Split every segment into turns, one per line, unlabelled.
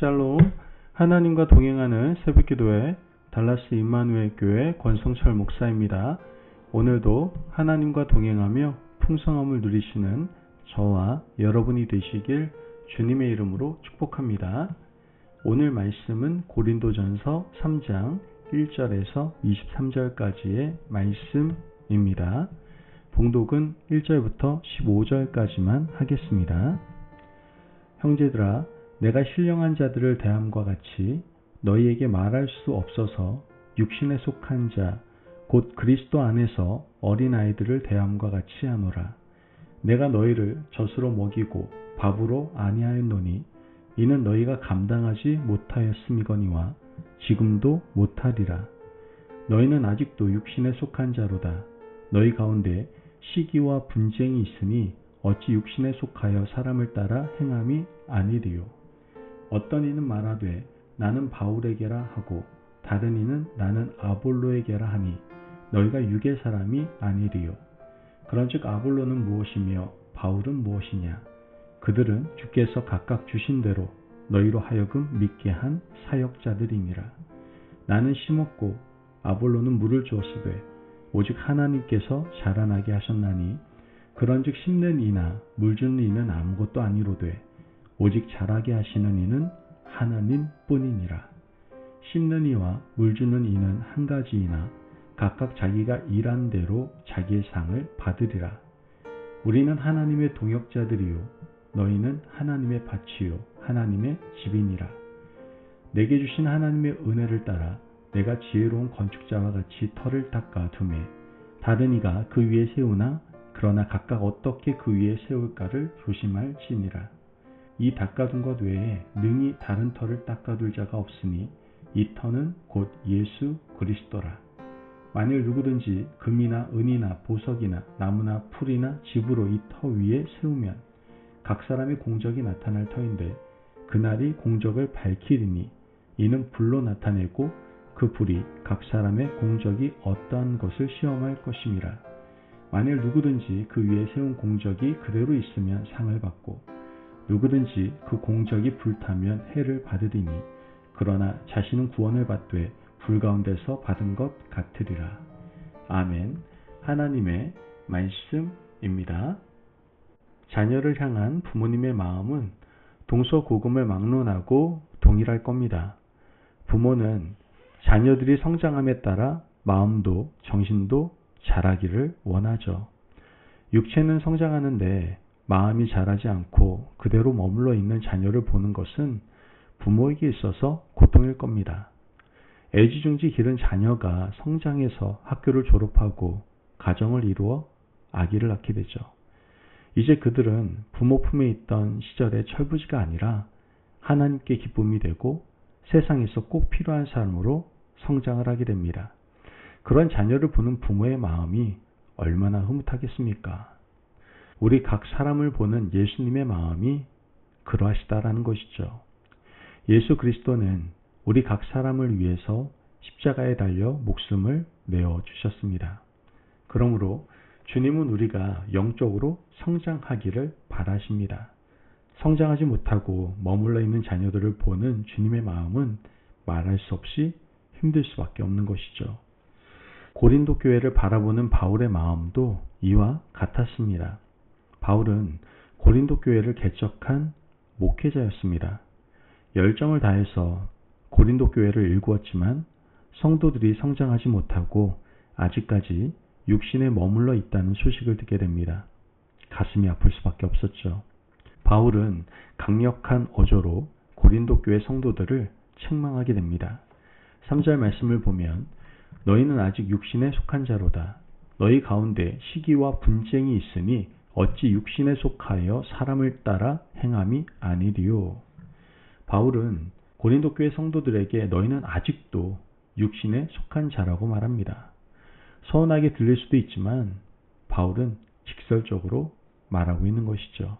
샬롬. 하나님과 동행하는 새벽기도회 달라스 임마누엘 교회 권성철 목사입니다. 오늘도 하나님과 동행하며 풍성함을 누리시는 저와 여러분이 되시길 주님의 이름으로 축복합니다. 오늘 말씀은 고린도전서 3장 1절에서 23절까지의 말씀입니다. 봉독은 1절부터 15절까지만 하겠습니다. 형제들아, 내가 신령한 자들을 대함과 같이 너희에게 말할 수 없어서 육신에 속한 자, 곧 그리스도 안에서 어린아이들을 대함과 같이 하노라. 내가 너희를 젖으로 먹이고 밥으로 아니하였노니 이는 너희가 감당하지 못하였음이거니와 지금도 못하리라. 너희는 아직도 육신에 속한 자로다. 너희 가운데 시기와 분쟁이 있으니 어찌 육신에 속하여 사람을 따라 행함이 아니리요. 어떤 이는 말하되 나는 바울에게라 하고 다른 이는 나는 아볼로에게라 하니 너희가 육의 사람이 아니리요. 그런즉 아볼로는 무엇이며 바울은 무엇이냐? 그들은 주께서 각각 주신 대로 너희로 하여금 믿게 한 사역자들이니라. 나는 심었고 아볼로는 물을 주었으되 오직 하나님께서 자라나게 하셨나니 그런즉 심는 이나 물 주는 이는 아무것도 아니로되 오직 자라게 하시는 이는 하나님 뿐이니라. 심는 이와 물 주는 이는 한 가지이나 각각 자기가 일한 대로 자기의 상을 받으리라. 우리는 하나님의 동역자들이요 너희는 하나님의 밭이요 하나님의 집이니라. 내게 주신 하나님의 은혜를 따라 내가 지혜로운 건축자와 같이 터를 닦아 두매 다른 이가 그 위에 세우나 그러나 각각 어떻게 그 위에 세울까를 조심할지니라. 이 닦아둔 것 외에 능히 다른 터를 닦아둘 자가 없으니 이 터는 곧 예수 그리스도라. 만일 누구든지 금이나 은이나 보석이나 나무나 풀이나 집으로 이 터 위에 세우면 각 사람의 공적이 나타날 터인데 그날이 공적을 밝히리니 이는 불로 나타내고 그 불이 각 사람의 공적이 어떠한 것을 시험할 것임이라. 만일 누구든지 그 위에 세운 공적이 그대로 있으면 상을 받고 누구든지 그 공적이 불타면 해를 받으리니 그러나 자신은 구원을 받되 불 가운데서 받은 것 같으리라. 아멘. 하나님의 말씀입니다. 자녀를 향한 부모님의 마음은 동서고금을 막론하고 동일할 겁니다. 부모는 자녀들이 성장함에 따라 마음도 정신도 자라기를 원하죠. 육체는 성장하는데 마음이 자라지 않고 그대로 머물러 있는 자녀를 보는 것은 부모에게 있어서 고통일 겁니다. 애지중지 기른 자녀가 성장해서 학교를 졸업하고 가정을 이루어 아기를 낳게 되죠. 이제 그들은 부모 품에 있던 시절의 철부지가 아니라 하나님께 기쁨이 되고 세상에서 꼭 필요한 사람으로 성장을 하게 됩니다. 그런 자녀를 보는 부모의 마음이 얼마나 흐뭇하겠습니까? 우리 각 사람을 보는 예수님의 마음이 그러하시다라는 것이죠. 예수 그리스도는 우리 각 사람을 위해서 십자가에 달려 목숨을 내어 주셨습니다. 그러므로 주님은 우리가 영적으로 성장하기를 바라십니다. 성장하지 못하고 머물러 있는 자녀들을 보는 주님의 마음은 말할 수 없이 힘들 수밖에 없는 것이죠. 고린도 교회를 바라보는 바울의 마음도 이와 같았습니다. 바울은 고린도 교회를 개척한 목회자였습니다. 열정을 다해서 고린도 교회를 일구었지만 성도들이 성장하지 못하고 아직까지 육신에 머물러 있다는 소식을 듣게 됩니다. 가슴이 아플 수밖에 없었죠. 바울은 강력한 어조로 고린도 교회 성도들을 책망하게 됩니다. 3절 말씀을 보면 너희는 아직 육신에 속한 자로다. 너희 가운데 시기와 분쟁이 있으니 어찌 육신에 속하여 사람을 따라 행함이 아니리요. 바울은 고린도 교회 성도들에게 너희는 아직도 육신에 속한 자라고 말합니다. 서운하게 들릴 수도 있지만 바울은 직설적으로 말하고 있는 것이죠.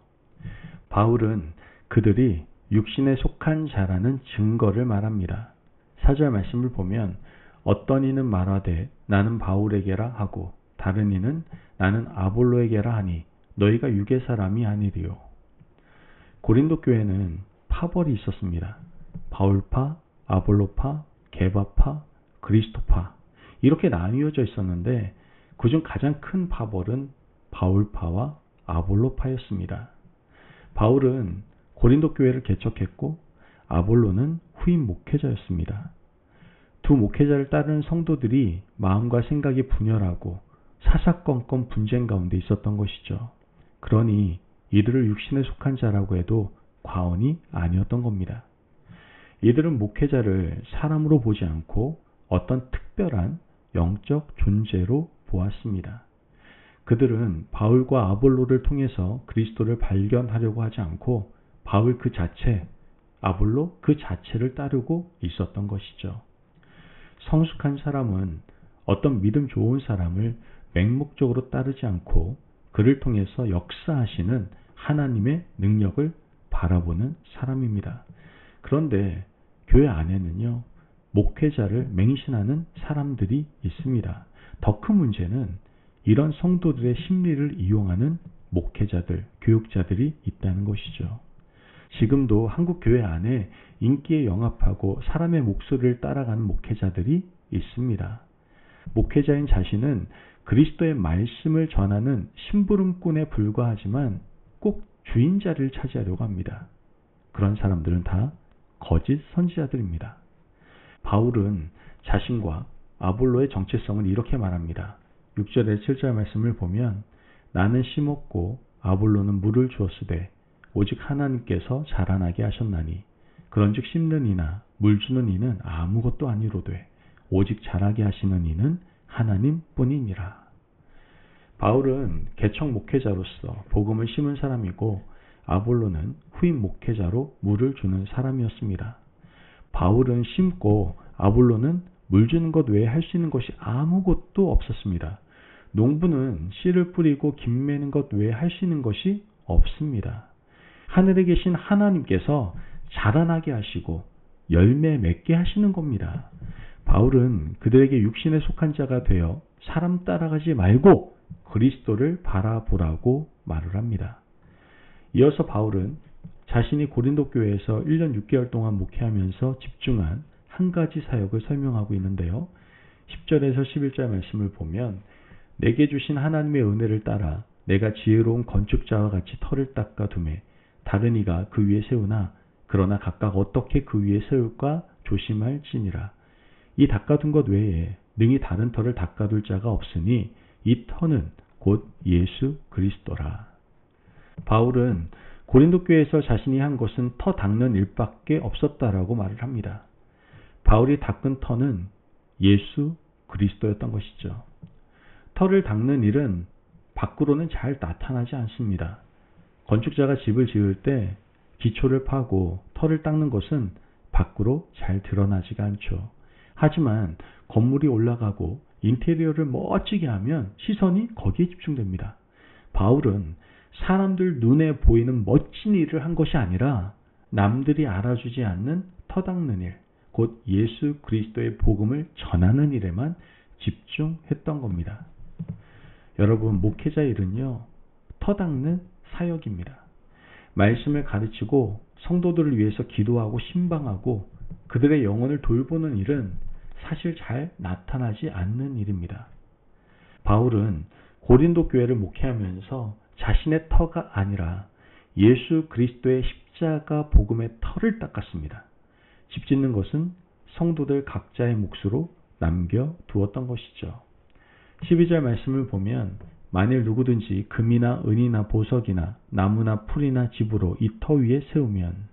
바울은 그들이 육신에 속한 자라는 증거를 말합니다. 4절 말씀을 보면 어떤 이는 말하되 나는 바울에게라 하고 다른 이는 나는 아볼로에게라 하니 너희가 육의 사람이 아니리요. 고린도 교회는 파벌이 있었습니다. 바울파, 아볼로파, 게바파, 그리스도파 이렇게 나뉘어져 있었는데 그중 가장 큰 파벌은 바울파와 아볼로파였습니다. 바울은 고린도 교회를 개척했고 아볼로는 후임 목회자였습니다. 두 목회자를 따르는 성도들이 마음과 생각이 분열하고 사사건건 분쟁 가운데 있었던 것이죠. 그러니 이들을 육신에 속한 자라고 해도 과언이 아니었던 겁니다. 이들은 목회자를 사람으로 보지 않고 어떤 특별한 영적 존재로 보았습니다. 그들은 바울과 아볼로를 통해서 그리스도를 발견하려고 하지 않고 바울 그 자체, 아볼로 그 자체를 따르고 있었던 것이죠. 성숙한 사람은 어떤 믿음 좋은 사람을 맹목적으로 따르지 않고 그를 통해서 역사하시는 하나님의 능력을 바라보는 사람입니다. 그런데 교회 안에는요, 목회자를 맹신하는 사람들이 있습니다. 더 큰 문제는 이런 성도들의 심리를 이용하는 목회자들, 교육자들이 있다는 것이죠. 지금도 한국 교회 안에 인기에 영합하고 사람의 목소리를 따라가는 목회자들이 있습니다. 목회자인 자신은 그리스도의 말씀을 전하는 심부름꾼에 불과하지만 꼭 주인 자리를 차지하려고 합니다. 그런 사람들은 다 거짓 선지자들입니다. 바울은 자신과 아볼로의 정체성을 이렇게 말합니다. 6절에 7절 말씀을 보면 나는 심었고 아볼로는 물을 주었으되 오직 하나님께서 자라나게 하셨나니 그런즉 심는 이나 물 주는 이는 아무것도 아니로되 오직 자라게 하시는 이는 하나님뿐이니라. 바울은 개척 목회자로서 복음을 심은 사람이고 아볼로는 후임 목회자로 물을 주는 사람이었습니다. 바울은 심고 아볼로는 물 주는 것 외에 할 수 있는 것이 아무것도 없었습니다. 농부는 씨를 뿌리고 김 매는 것 외에 할 수 있는 것이 없습니다. 하늘에 계신 하나님께서 자라나게 하시고 열매 맺게 하시는 겁니다. 바울은 그들에게 육신에 속한 자가 되어 사람 따라가지 말고 그리스도를 바라보라고 말을 합니다. 이어서 바울은 자신이 고린도 교회에서 1년 6개월 동안 목회하면서 집중한 한 가지 사역을 설명하고 있는데요. 10절에서 11절 말씀을 보면 내게 주신 하나님의 은혜를 따라 내가 지혜로운 건축자와 같이 터를 닦아 두매 다른 이가 그 위에 세우나 그러나 각각 어떻게 그 위에 세울까 조심할지니라. 이 닦아둔 것 외에 능히 다른 터를 닦아둘 자가 없으니 이 터는 곧 예수 그리스도라. 바울은 고린도 교회에서 자신이 한 것은 터 닦는 일밖에 없었다라고 말을 합니다. 바울이 닦은 터는 예수 그리스도였던 것이죠. 터를 닦는 일은 밖으로는 잘 나타나지 않습니다. 건축자가 집을 지을 때 기초를 파고 터를 닦는 것은 밖으로 잘 드러나지가 않죠. 하지만 건물이 올라가고 인테리어를 멋지게 하면 시선이 거기에 집중됩니다. 바울은 사람들 눈에 보이는 멋진 일을 한 것이 아니라 남들이 알아주지 않는 터 닦는 일, 곧 예수 그리스도의 복음을 전하는 일에만 집중했던 겁니다. 여러분, 목회자의 일은요, 터 닦는 사역입니다. 말씀을 가르치고 성도들을 위해서 기도하고 신방하고 그들의 영혼을 돌보는 일은 사실 잘 나타나지 않는 일입니다. 바울은 고린도 교회를 목회하면서 자신의 터가 아니라 예수 그리스도의 십자가 복음의 터를 닦았습니다. 집 짓는 것은 성도들 각자의 몫으로 남겨두었던 것이죠. 12절 말씀을 보면 만일 누구든지 금이나 은이나 보석이나 나무나 풀이나 집으로 이 터 위에 세우면,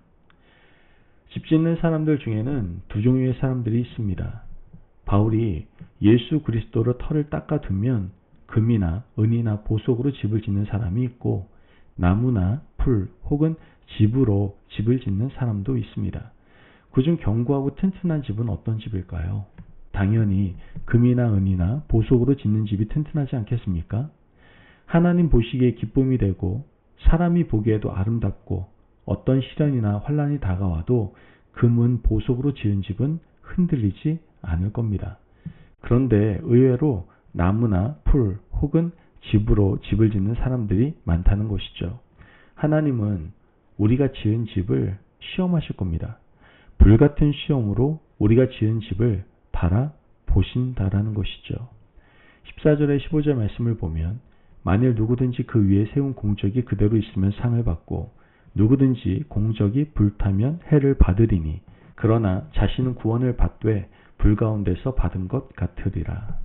집 짓는 사람들 중에는 두 종류의 사람들이 있습니다. 바울이 예수 그리스도로 터를 닦아두면 금이나 은이나 보석으로 집을 짓는 사람이 있고 나무나 풀 혹은 집으로 집을 짓는 사람도 있습니다. 그중 견고하고 튼튼한 집은 어떤 집일까요? 당연히 금이나 은이나 보석으로 짓는 집이 튼튼하지 않겠습니까? 하나님 보시기에 기쁨이 되고 사람이 보기에도 아름답고 어떤 시련이나 환난이 다가와도 금은 보석으로 지은 집은 흔들리지 않을 겁니다. 그런데 의외로 나무나 풀 혹은 집으로 집을 짓는 사람들이 많다는 것이죠. 하나님은 우리가 지은 집을 시험하실 겁니다. 불같은 시험으로 우리가 지은 집을 바라보신다라는 것이죠. 14절에 15절 말씀을 보면 만일 누구든지 그 위에 세운 공적이 그대로 있으면 상을 받고 누구든지 공적이 불타면 해를 받으리니 그러나 자신은 구원을 받되 불 가운데서 받은 것 같으리라.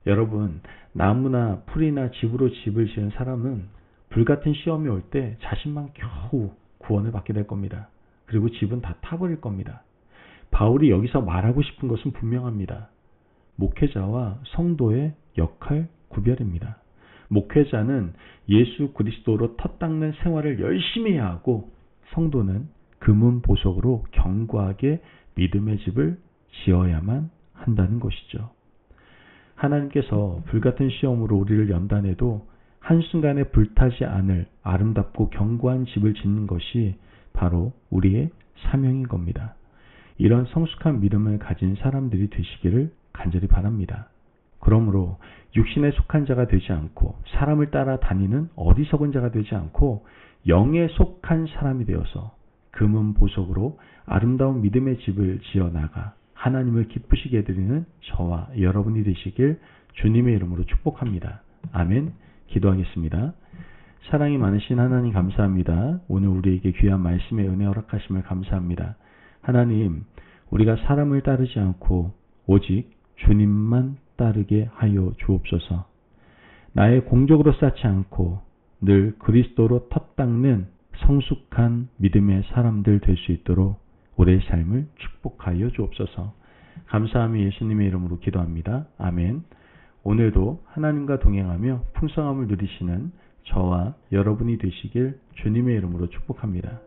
여러분, 나무나 풀이나 집으로 집을 지은 사람은 불같은 시험이 올 때 자신만 겨우 구원을 받게 될 겁니다. 그리고 집은 다 타버릴 겁니다. 바울이 여기서 말하고 싶은 것은 분명합니다. 목회자와 성도의 역할 구별입니다. 목회자는 예수 그리스도로 터 닦는 생활을 열심히 해야 하고 성도는 금은 보석으로 견고하게 믿음의 집을 지어야만 한다는 것이죠. 하나님께서 불같은 시험으로 우리를 연단해도 한순간에 불타지 않을 아름답고 견고한 집을 짓는 것이 바로 우리의 사명인 겁니다. 이런 성숙한 믿음을 가진 사람들이 되시기를 간절히 바랍니다. 그러므로 육신에 속한 자가 되지 않고 사람을 따라 다니는 어리석은 자가 되지 않고 영에 속한 사람이 되어서 금은 보석으로 아름다운 믿음의 집을 지어나가 하나님을 기쁘시게 해드리는 저와 여러분이 되시길 주님의 이름으로 축복합니다. 아멘. 기도하겠습니다. 사랑이 많으신 하나님 감사합니다. 오늘 우리에게 귀한 말씀의 은혜 허락하심을 감사합니다. 하나님, 우리가 사람을 따르지 않고 오직 주님만 따르게 하여 주옵소서. 나의 공적으로 쌓지 않고 늘 그리스도로 터 닦는 성숙한 믿음의 사람들 될 수 있도록 우리의 삶을 축복하여 주옵소서. 감사함이 예수님의 이름으로 기도합니다. 아멘. 오늘도 하나님과 동행하며 풍성함을 누리시는 저와 여러분이 되시길 주님의 이름으로 축복합니다.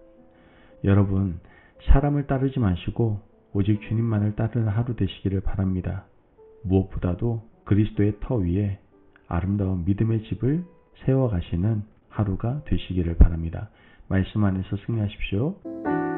여러분, 사람을 따르지 마시고 오직 주님만을 따르는 하루 되시기를 바랍니다. 무엇보다도 그리스도의 터 위에 아름다운 믿음의 집을 세워가시는 하루가 되시기를 바랍니다. 말씀 안에서 승리하십시오.